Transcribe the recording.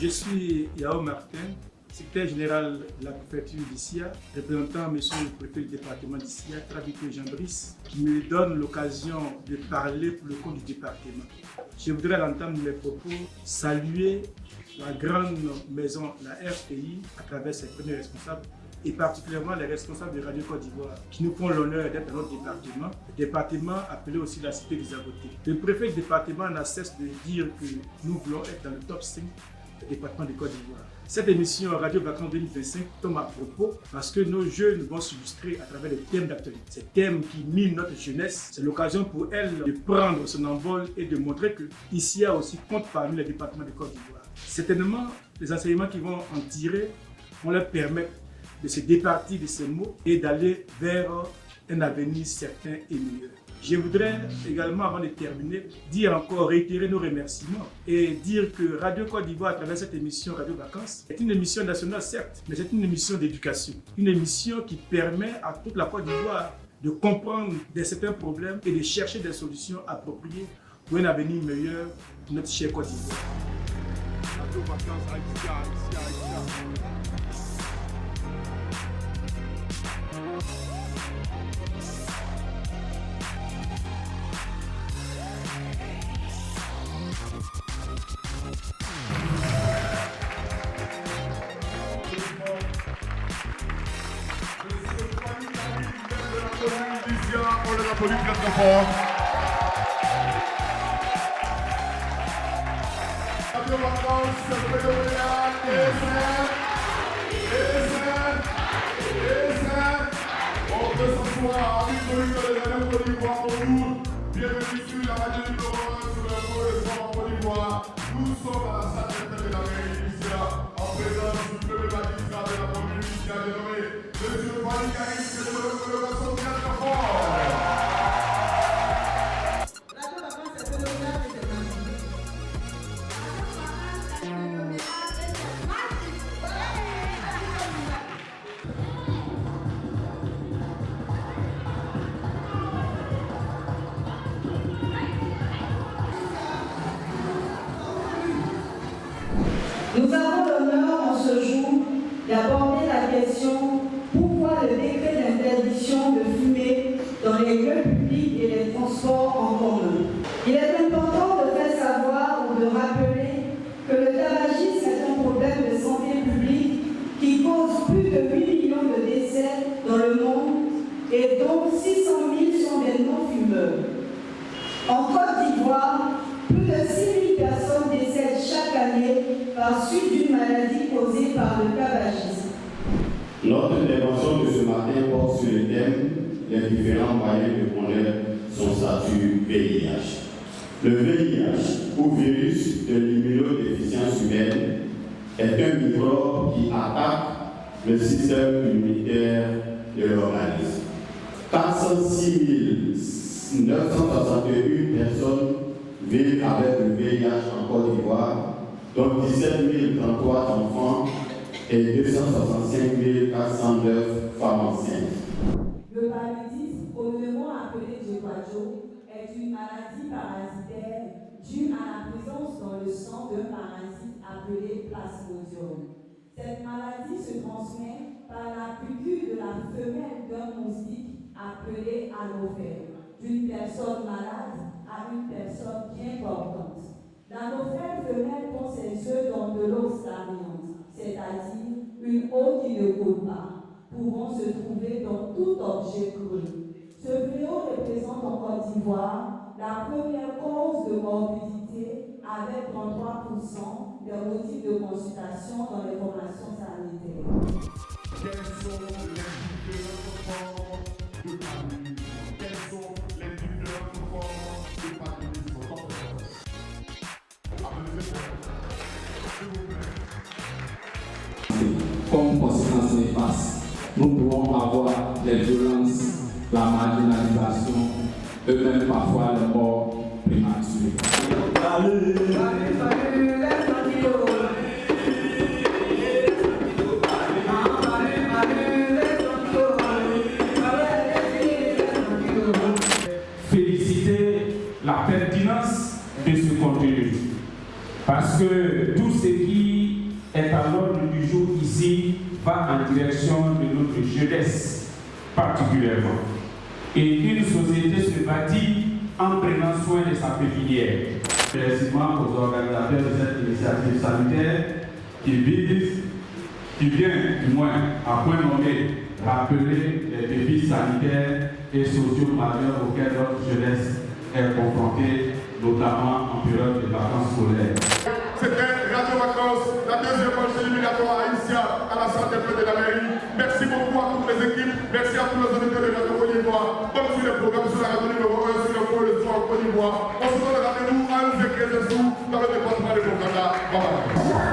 Je suis Yao Martin, secrétaire général de la préfecture d'Issia, représentant monsieur le préfet du département d'Issia, Traducteur Jean Brice, qui me donne l'occasion de parler pour le compte du département. Je voudrais à l'entame de mes propos saluer la grande maison, la RPI, à travers ses premiers responsables, et particulièrement les responsables de Radio Côte d'Ivoire, qui nous font l'honneur d'être dans notre département, le département appelé aussi la cité des Agotés. Le préfet du département n'a cesse de dire que nous voulons être dans le top 5 du département de Côte d'Ivoire. Cette émission Radio Vacances 2025 tombe à propos parce que nos jeunes vont s'illustrer à travers des thèmes d'actualité. Ces thèmes qui minent notre jeunesse, c'est l'occasion pour elle de prendre son envol et de montrer que ici aussi compte parmi les départements de Côte d'Ivoire. Certainement, les enseignements qu'ils vont en tirer vont leur permettre de se départir de ces mots et d'aller vers un avenir certain et meilleur. Je voudrais également, avant de terminer, réitérer nos remerciements et dire que Radio Côte d'Ivoire, à travers cette émission Radio Vacances, est une émission nationale certes, mais c'est une émission d'éducation. Une émission qui permet à toute la Côte d'Ivoire de comprendre certains problèmes et de chercher des solutions appropriées pour un avenir meilleur pour notre chère Côte d'Ivoire. Radio Vacances, on les applaudit très très fort. Radio Vacances, c'est phénoménal. On peut s'asseoir avec le Radio Côte d'Ivoire pour nous. Bienvenue sur la radio du Coran, sur le Coran en Côte d'Ivoire. Nous sommes à la salle de la mairie en présence du premier magistrat de la commune d'Issia dénommé M. Fali Karim, qui est de l'organisation bien très fort. Nous avons l'honneur en ce jour d'aborder la question pourquoi le décret d'interdiction de fumer dans les lieux publics et les transports en commun. Il est important de faire savoir ou de rappeler que le tabagisme est un problème de santé publique qui cause plus de 8 millions de décès dans le monde et dont 600 000 sont des non-fumeurs. En Côte d'Ivoire, plus de 6 000 personnes décèdent chaque année par suite d'une maladie causée par le tabagisme. Notre intervention de ce matin porte sur le thème les différents moyens de connaître son statut VIH. Le VIH, ou virus de l'immunodéficience humaine, est un microbe qui attaque le système immunitaire de l'organisme. 406 961 personnes vivent avec le VIH en Côte d'Ivoire, dont 17 033 enfants et 265 409 femmes enceintes. Le paludisme, communément appelé Djequadjo, est une maladie parasitaire due à la présence dans le sang d'un parasite appelé Plasmodium. Cette maladie se transmet par la piqûre de la femelle d'un moustique appelé anophèle, d'une personne malade à une personne bien portante. L'anophèle femelle pond ses œufs dans de l'eau stagnante, c'est-à-dire une eau qui ne coule pas, pouvant se trouver dans tout objet creux. Ce fléau représente en Côte d'Ivoire la première cause de morbidité avec 33% des motifs de consultation dans les formations sanitaires. Quelles sont les différentes formes de paludisme? Quelles sont les différentes formes de paludisme? Comme conséquence néfaste, nous pouvons avoir les violences, la marginalisation, eux-mêmes parfois les morts prématurées. Féliciter la pertinence de ce contenu. Parce que tout ce qui est à l'ordre du jour ici va en direction de notre jeunesse particulièrement. Et une société se bâtit en prenant soin de sa pépinière. Remerciements aux organisateurs de cette initiative sanitaire qui vient du moins à point nommé rappeler les défis sanitaires et sociaux majeurs auxquels notre jeunesse est confrontée, notamment en période de vacances scolaires. C'était Radio Vacances, la deuxième marche éliminatoire à Isia, à la salle des feux de la mairie. Merci beaucoup à toutes les équipes, merci à tous les auditeurs de Radio Côte d'Ivoire. Comme sur les programmes sur la radio numéro 1 sur le pôle de soir en Côte d'Ivoire. On se donne rendez-vous à 11h15 dans le département de Bokanda. Bye bye.